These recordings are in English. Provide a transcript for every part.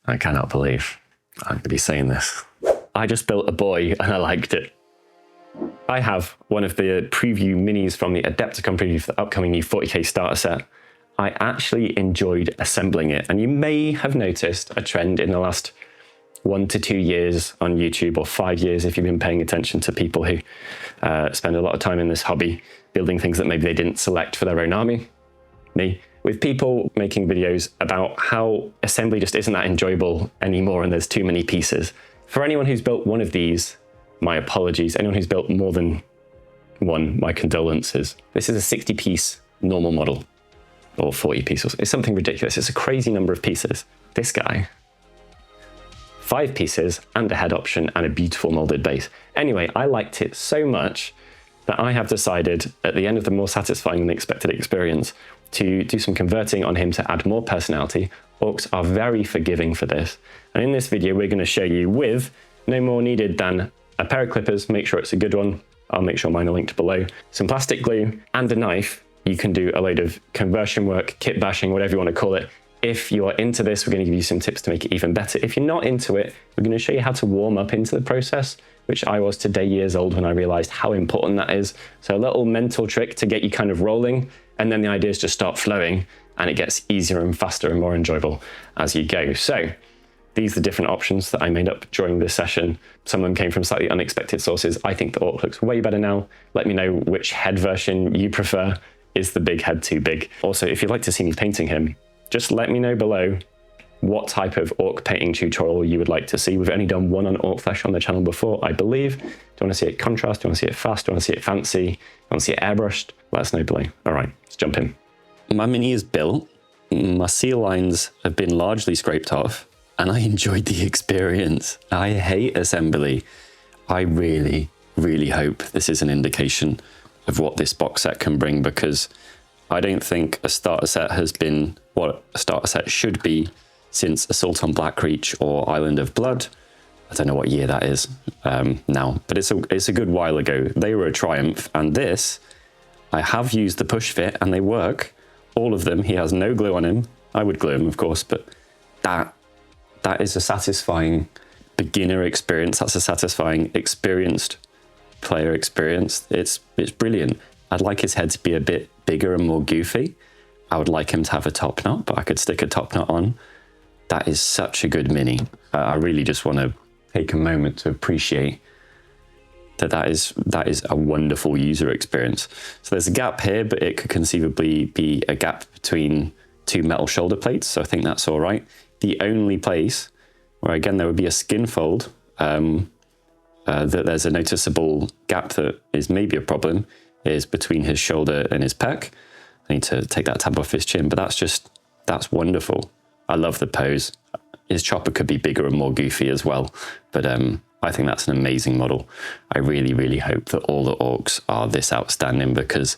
I cannot believe I'm going to be saying this. I just built a boy and I liked it. I have one of the preview minis from the Adepticon preview for the upcoming new 40k starter set. I actually enjoyed assembling it, and you may have noticed a trend in the last 1 to 2 years on YouTube, or 5 years if you've been paying attention to people who spend a lot of time in this hobby building things that maybe they didn't select for their own army. Me. With people making videos about how assembly just isn't that enjoyable anymore and there's too many pieces. For anyone who's built one of these, my apologies. Anyone who's built more than one, my condolences. This is a 60-piece normal model, or 40 pieces. It's something ridiculous. It's a crazy number of pieces. This guy, 5 pieces and a head option and a beautiful molded base. Anyway, I liked it so much that I have decided at the end of the more satisfying than expected experience to do some converting on him to add more personality. Orks are very forgiving for this. And in this video, we're going to show you with no more needed than a pair of clippers, make sure it's a good one. I'll make sure mine are linked below. Some plastic glue and a knife. You can do a load of conversion work, kit bashing, whatever you want to call it. If you are into this, we're going to give you some tips to make it even better. If you're not into it, we're going to show you how to warm up into the process, which I was today years old when I realized how important that is. So a little mental trick to get you kind of rolling, and then the ideas just start flowing and it gets easier and faster and more enjoyable as you go. So these are the different options that I made up during this session. Some of them came from slightly unexpected sources. I think the Ork looks way better now. Let me know which head version you prefer. Is the big head too big? Also, if you'd like to see me painting him, just let me know below what type of Ork painting tutorial you would like to see. We've only done one on Ork flesh on the channel before, I believe. Do you want to see it contrast? Do you want to see it fast? Do you want to see it fancy? Do you want to see it airbrushed? Let us know below. All right, let's jump in. My mini is built. My seal lines have been largely scraped off, and I enjoyed the experience. I hate assembly. I really, really hope this is an indication of what this box set can bring, because I don't think a starter set has been what a starter set should be since Assault on Blackreach or Island of Blood. I don't know what year that is now, but it's a good while ago. They were a triumph, and this, I have used the push fit and they work. All of them. He has no glue on him. I would glue him, of course, but that is a satisfying beginner experience. That's a satisfying experienced player experience. It's brilliant. I'd like his head to be a bit bigger and more goofy. I would like him to have a top knot, but I could stick a top knot on. That is such a good mini. I really just want to take a moment to appreciate that is a wonderful user experience. So there's a gap here, but it could conceivably be a gap between 2 metal shoulder plates, so I think that's all right. The only place where, again, there would be a skin fold, that there's a noticeable gap that is maybe a problem, is between his shoulder and his pec. I need to take that tab off his chin, but that's wonderful. I love the pose. His chopper could be bigger and more goofy as well, but I think that's an amazing model. I really, really hope that all the Orks are this outstanding, because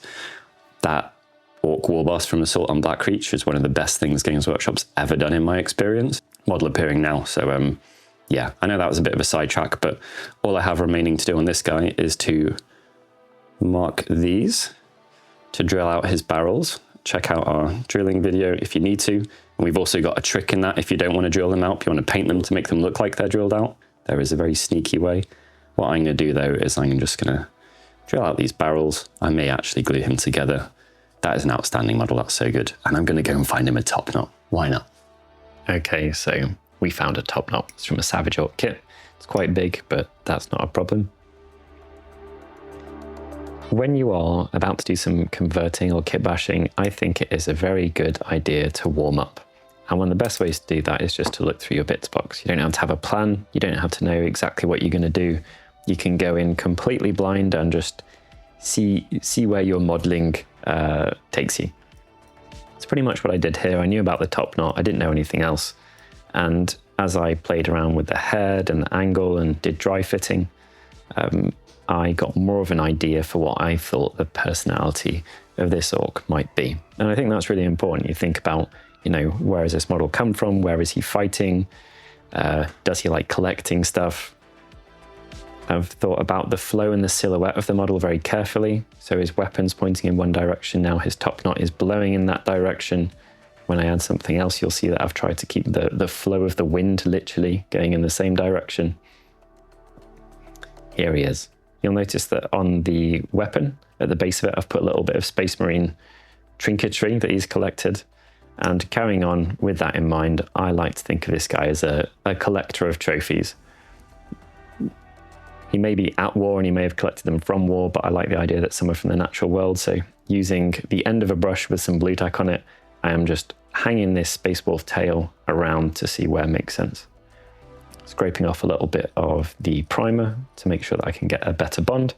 that Ork Warboss from Assault on Blackreach is one of the best things Games Workshop's ever done in my experience. Model appearing now, so yeah, I know that was a bit of a sidetrack, but all I have remaining to do on this guy is to mark these to drill out his barrels. Check out our drilling video if you need to. And we've also got a trick in that if you don't want to drill them out, if you want to paint them to make them look like they're drilled out. There is a very sneaky way. What I'm going to do though is I'm just going to drill out these barrels. I may actually glue him together. That is an outstanding model. That's so good. And I'm going to go and find him a top knot. Why not? Okay, so we found a top knot. It's from a Savage Ork kit. It's quite big, but that's not a problem. When you are about to do some converting or kit bashing, I think it is a very good idea to warm up. And one of the best ways to do that is just to look through your bits box. You don't have to have a plan. You don't have to know exactly what you're going to do. You can go in completely blind and just see where your modeling takes you. That's pretty much what I did here. I knew about the top knot. I didn't know anything else. And as I played around with the head and the angle and did dry fitting, I got more of an idea for what I thought the personality of this Ork might be. And I think that's really important. You think about, you know, where has this model come from? Where is he fighting? Does he like collecting stuff? I've thought about the flow and the silhouette of the model very carefully. So his weapon's pointing in one direction now, his top knot is blowing in that direction. when I add something else, you'll see that I've tried to keep the flow of the wind literally going in the same direction. Here he is. You'll notice that on the weapon, at the base of it, I've put a little bit of Space Marine trinketry that he's collected. And carrying on with that in mind, I like to think of this guy as a collector of trophies. He may be at war and he may have collected them from war, but I like the idea that some are from the natural world. So using the end of a brush with some blue tack on it, I am just hanging this Space Wolf tail around to see where it makes sense. Scraping off a little bit of the primer to make sure that I can get a better bond.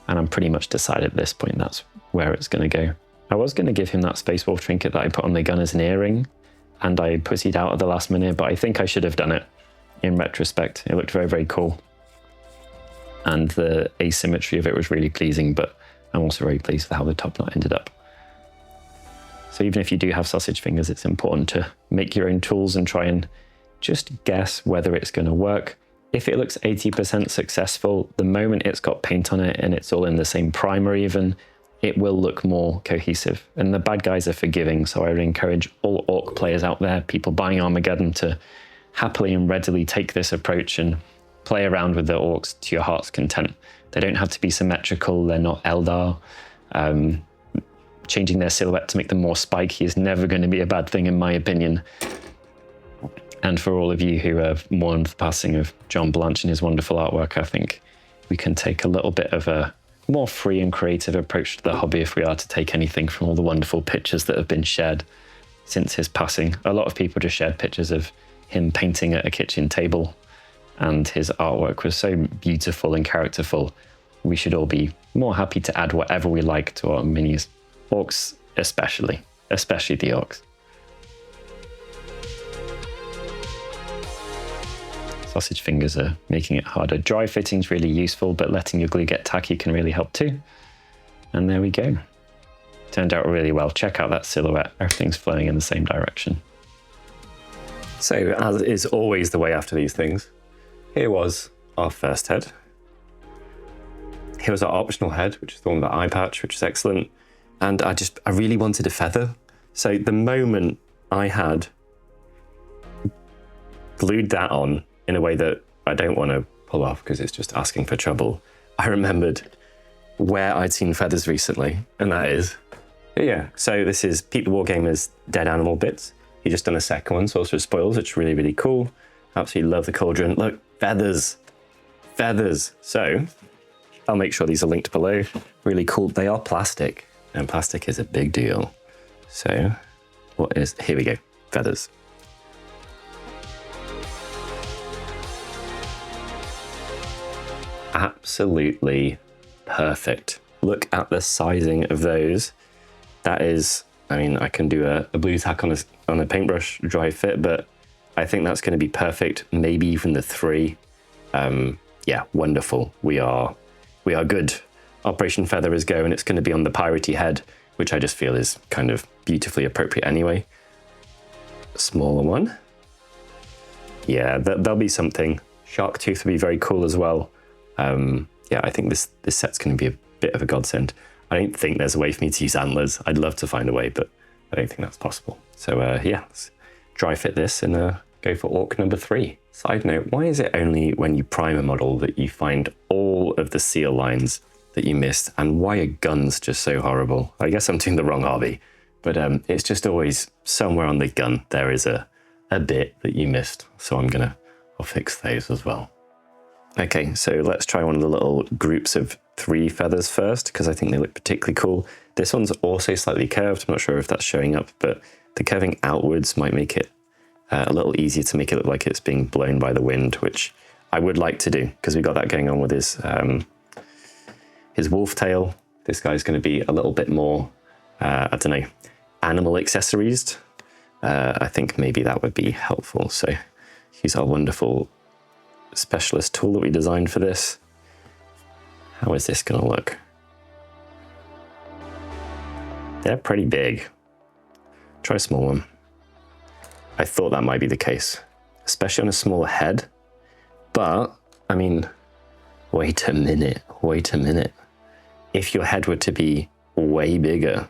And I'm pretty much decided at this point that's where it's going to go. I was going to give him that Space Wolf trinket that I put on the gun as an earring, and I pussied out at the last minute, but I think I should have done it in retrospect. It looked very, very cool. And the asymmetry of it was really pleasing, but I'm also very pleased with how the top knot ended up. So even if you do have sausage fingers, it's important to make your own tools and try and just guess whether it's going to work. If it looks 80% successful, the moment it's got paint on it and it's all in the same primer even, it will look more cohesive. And the bad guys are forgiving, so I would encourage all Ork players out there, people buying Armageddon, to happily and readily take this approach and play around with the Orks to your heart's content. They don't have to be symmetrical, they're not Eldar. Changing their silhouette to make them more spiky is never going to be a bad thing in my opinion. And for all of you who have mourned the passing of John Blanche and his wonderful artwork, I think we can take a little bit of a more free and creative approach to the hobby if we are to take anything from all the wonderful pictures that have been shared since his passing. A lot of people just shared pictures of him painting at a kitchen table, and his artwork was so beautiful and characterful. We should all be more happy to add whatever we like to our minis. Orks especially the Orks. Sausage fingers are making it harder. Dry fitting's really useful, but letting your glue get tacky can really help too. And there we go. Turned out really well. Check out that silhouette. Everything's flowing in the same direction. So, as is always the way after these things, here was our first head. Here was our optional head, which is the one with the eye patch, which is excellent. And I really wanted a feather. So the moment I had glued that on in a way that I don't want to pull off because it's just asking for trouble, I remembered where I'd seen feathers recently, and that is here. So this is Pete the Wargamer's Dead Animal Bits. He just done a second one, Sorcerer Spoils, which is really, really cool. Absolutely love the cauldron. Look, feathers. Feathers. So I'll make sure these are linked below. Really cool. They are plastic, and plastic is a big deal. So here we go, feathers. Absolutely perfect. Look at the sizing of those. That is, I mean, I can do a blue tack on a paintbrush dry fit, but I think that's going to be perfect. Maybe even the 3. Yeah, wonderful. We are good. Operation Feather is go, and it's going to be on the piratey head, which I just feel is kind of beautifully appropriate anyway. A smaller one. Yeah, there'll be something. Shark Tooth will be very cool as well. Yeah, I think this set's going to be a bit of a godsend. I don't think there's a way for me to use antlers. I'd love to find a way, but I don't think that's possible. So yeah, let's dry fit this and go for Ork number 3. Side note, why is it only when you prime a model that you find all of the seal lines that you missed, and why are guns just so horrible? I guess I'm doing the wrong hobby, but it's just always somewhere on the gun there is a bit that you missed, so I'll fix those as well. Okay, so let's try one of the little groups of 3 feathers first, because I think they look particularly cool. This one's also slightly curved. I'm not sure if that's showing up, but the curving outwards might make it a little easier to make it look like it's being blown by the wind, which I would like to do, because we got that going on with his wolf tail. This guy's going to be a little bit more, I don't know, animal accessories. I think maybe that would be helpful. So use our wonderful specialist tool that we designed for this. How is this going to look? They're pretty big. Try a small one. I thought that might be the case, especially on a smaller head. But, I mean, wait a minute. If your head were to be way bigger,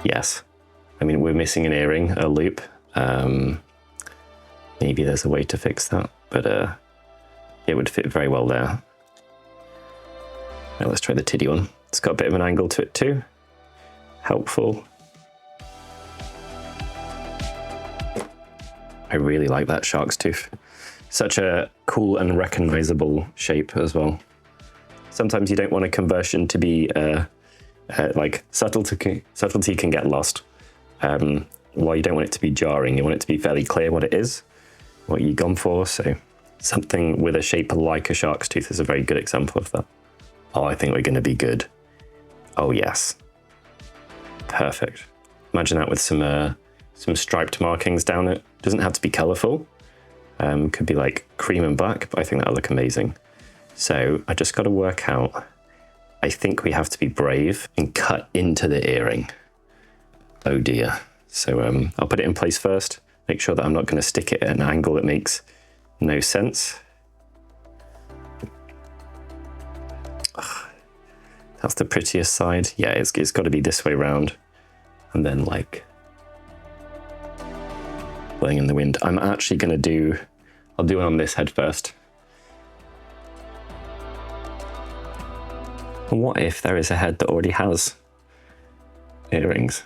Yes. I mean, we're missing an earring, a loop. Maybe there's a way to fix that, but it would fit very well there. Now let's try the tiddy one. It's got a bit of an angle to it too. Helpful. I really like that shark's tooth. Such a cool and recognizable shape as well. Sometimes you don't want a conversion to be like subtlety can get lost. While you don't want it to be jarring, you want it to be fairly clear what it is, what you've gone for. So something with a shape like a shark's tooth is a very good example of that. Oh, I think we're going to be good. Oh yes, perfect. Imagine that with some striped markings down it. Doesn't have to be colourful. Could be like cream and black, but I think that'll look amazing. So I just got to work out. I think we have to be brave and cut into the earring. Oh dear. So I'll put it in place first. Make sure that I'm not going to stick it at an angle that makes no sense. Ugh, that's the prettiest side. Yeah, it's got to be this way round. And then like blowing in the wind. I'm actually going to I'll do it on this head first. What if there is a head that already has earrings?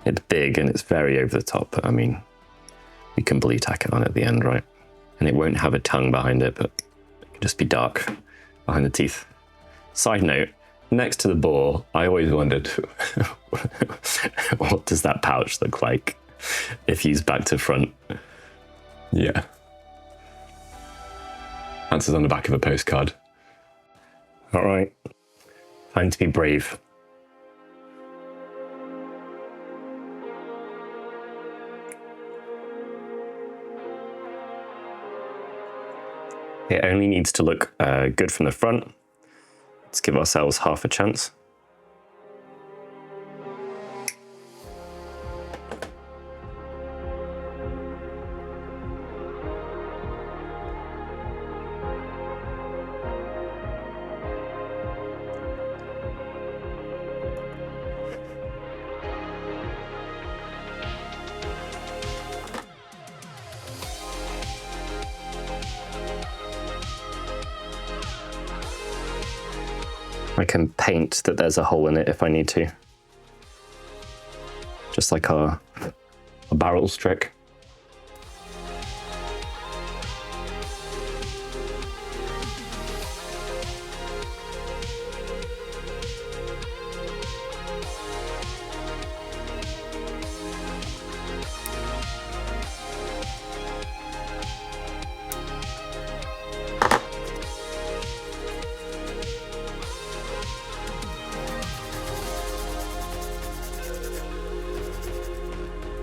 It's big and it's very over the top, but I mean, we can blue tack it on at the end, right? And it won't have a tongue behind it, but it can just be dark behind the teeth. Side note, next to the boar, I always wondered, what does that pouch look like if used back to front? Yeah. Answers on the back of a postcard. All right, time to be brave. It only needs to look good from the front. Let's give ourselves half a chance. I can paint that there's a hole in it if I need to. Just like our barrels trick.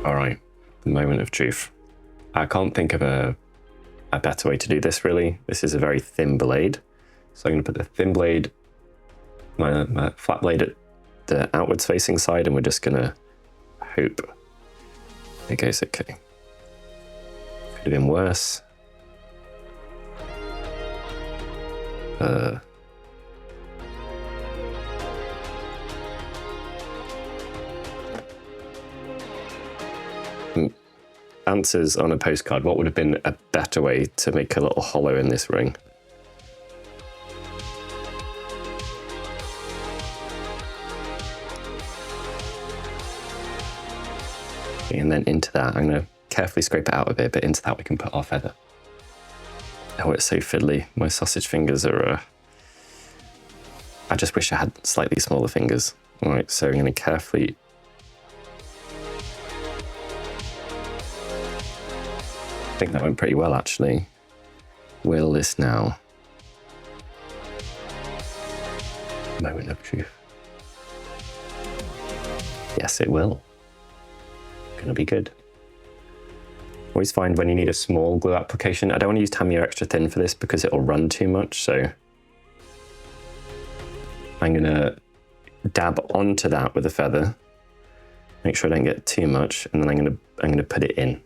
All right, the moment of truth. I can't think of a better way to do this, really. This is a very thin blade. So I'm going to put the thin blade, my flat blade at the outwards facing side, and we're just going to hope it goes okay. Could have been worse. Answers on a postcard. What would have been a better way to make a little hollow in this ring? And then into that, I'm going to carefully scrape it out a bit, but into that we can put our feather. Oh, it's so fiddly. My sausage fingers are... I just wish I had slightly smaller fingers. All right, so I'm going to carefully... I think that went pretty well, actually. Will this now? Moment of truth. Yes, it will. Gonna be good. Always find when you need a small glue application. I don't want to use Tamiya extra thin for this because it'll run too much, so I'm gonna dab onto that with a feather. Make sure I don't get too much, and then I'm gonna put it in.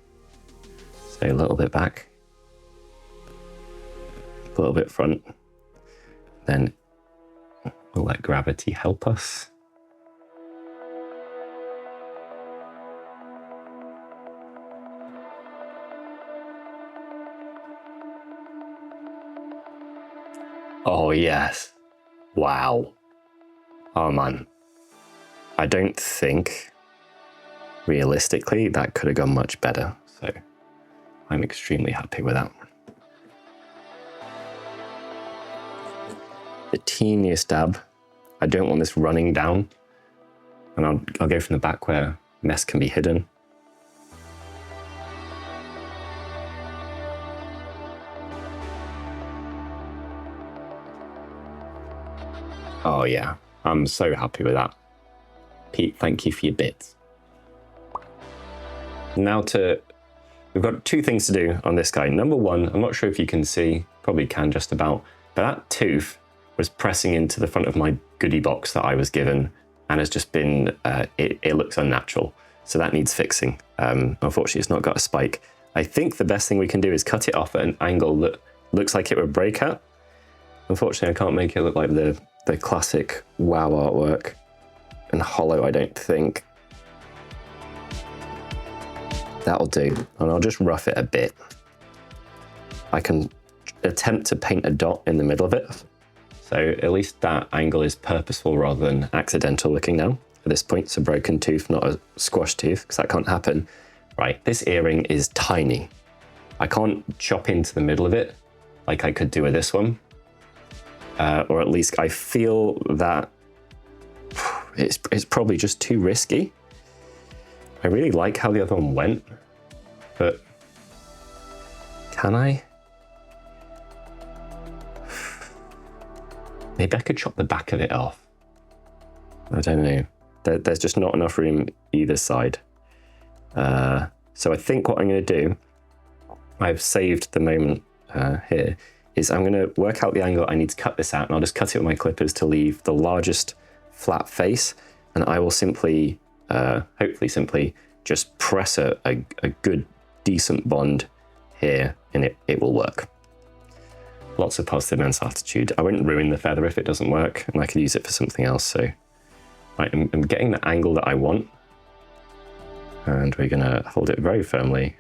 So a little bit back, a little bit front, then we'll let gravity help us. Oh, yes. Wow. Oh, man. I don't think, realistically, that could have gone much better. So I'm extremely happy with that. The teeniest dab. I don't want this running down. And I'll go from the back where mess can be hidden. Oh yeah, I'm so happy with that. Pete, thank you for your bits. Now we've got two things to do on this guy. Number one, I'm not sure if you can see, probably can just about, but that tooth was pressing into the front of my goodie box that I was given and has just been, it looks unnatural. So that needs fixing. Unfortunately, it's not got a spike. I think the best thing we can do is cut it off at an angle that looks like it would break at. Unfortunately, I can't make it look like the classic WoW artwork. And hollow, I don't think. That'll do. And I'll just rough it a bit. I can attempt to paint a dot in the middle of it. So at least that angle is purposeful rather than accidental looking now. At this point, it's a broken tooth, not a squashed tooth, because that can't happen. Right, this earring is tiny. I can't chop into the middle of it like I could do with this one. Or at least I feel that it's probably just too risky. I really like how the other one went, but can I? Maybe I could chop the back of it off. I don't know. There's just not enough room either side. So I think what I'm going to do, I've saved the moment here, is I'm going to work out the angle I need to cut this out, and I'll just cut it with my clippers to leave the largest flat face, and I will simply, hopefully simply, just press a good, decent bond here, and it will work. Lots of positive mental attitude. I wouldn't ruin the feather if it doesn't work, and I could use it for something else. So right, I'm getting the angle that I want, and we're going to hold it very firmly.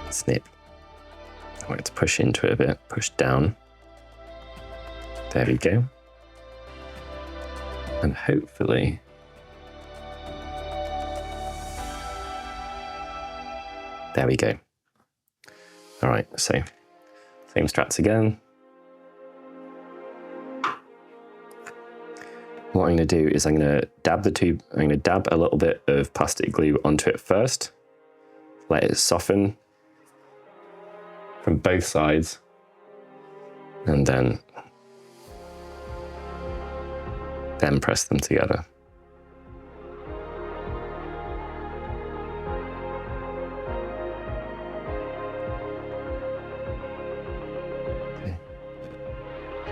Snip. I want it to push into it a bit, push down. There we go. And hopefully there we go. All right, so same strats again. What I'm going to do is I'm going to dab the tube. I'm going to dab a little bit of plastic glue onto it first. Let it soften from both sides, and then press them together. Okay.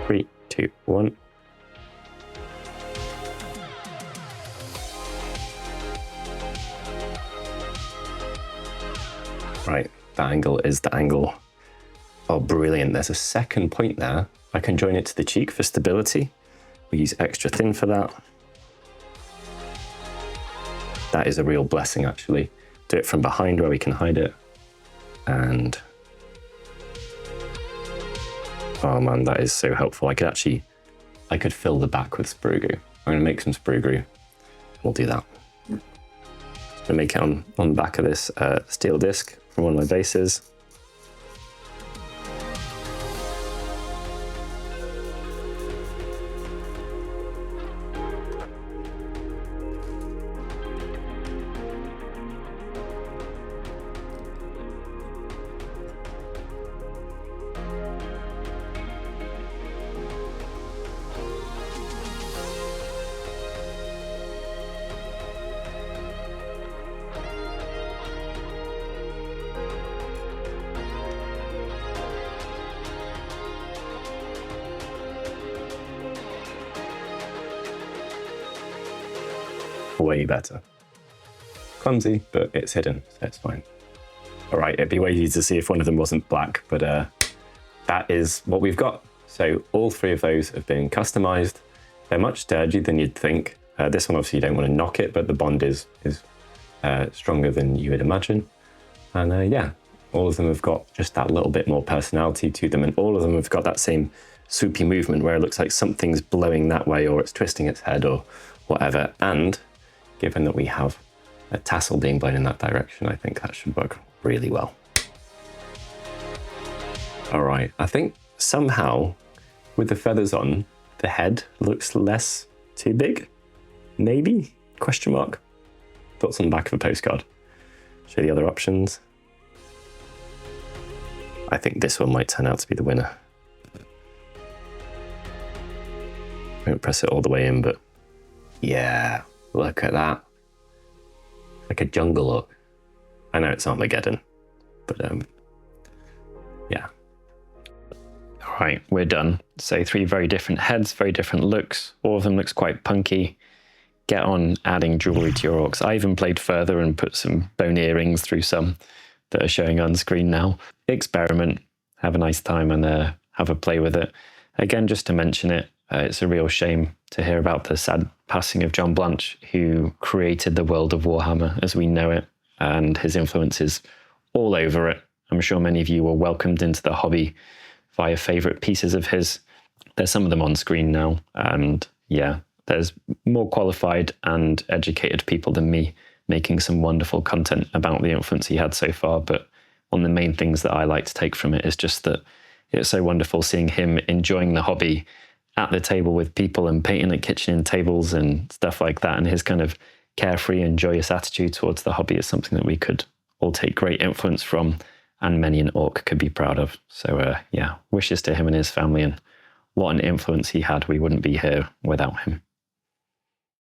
3, 2, 1. Right, that angle is the angle. Oh, brilliant. There's a second point there. I can join it to the cheek for stability. We use extra thin for that. That is a real blessing, actually. Do it from behind where we can hide it. And oh man, that is so helpful. I could fill the back with sprue glue. I'm gonna make some sprue glue. We'll do that. I'm gonna make it on the back of this steel disc from one of my bases. Way better. Clumsy, but it's hidden, so it's fine. All right, it'd be way easy to see if one of them wasn't black, but that is what we've got. So all three of those have been customized. They're much sturdier than you'd think. This one, obviously, you don't want to knock it, but the bond is stronger than you would imagine. And yeah, all of them have got just that little bit more personality to them, and all of them have got that same swoopy movement where it looks like something's blowing that way or it's twisting its head or whatever. And given that we have a tassel being blown in that direction, I think that should work really well. All right, I think somehow with the feathers on, the head looks less too big, maybe, question mark. Thoughts on the back of a postcard. Show the other options. I think this one might turn out to be the winner. Won't press it all the way in, but yeah, look at that. Like a jungle look. I know it's Armageddon, but yeah. All right, we're done. So 3 very different heads, very different looks. All of them looks quite punky. Get on adding jewelry to your orcs. I even played further and put some bone earrings through some that are showing on screen now. Experiment, have a nice time and have a play with it. Again, just to mention it, it's a real shame to hear about the sad passing of John Blanche, who created the world of Warhammer as we know it, and his influence is all over it. I'm sure many of you were welcomed into the hobby via favourite pieces of his. There's some of them on screen now, and yeah, there's more qualified and educated people than me making some wonderful content about the influence he had so far, but one of the main things that I like to take from it is just that it's so wonderful seeing him enjoying the hobby at the table with people and painting at kitchen tables and stuff like that, and his kind of carefree and joyous attitude towards the hobby is something that we could all take great influence from, and many an orc could be proud of. So yeah, wishes to him and his family, and what an influence he had. We wouldn't be here without him.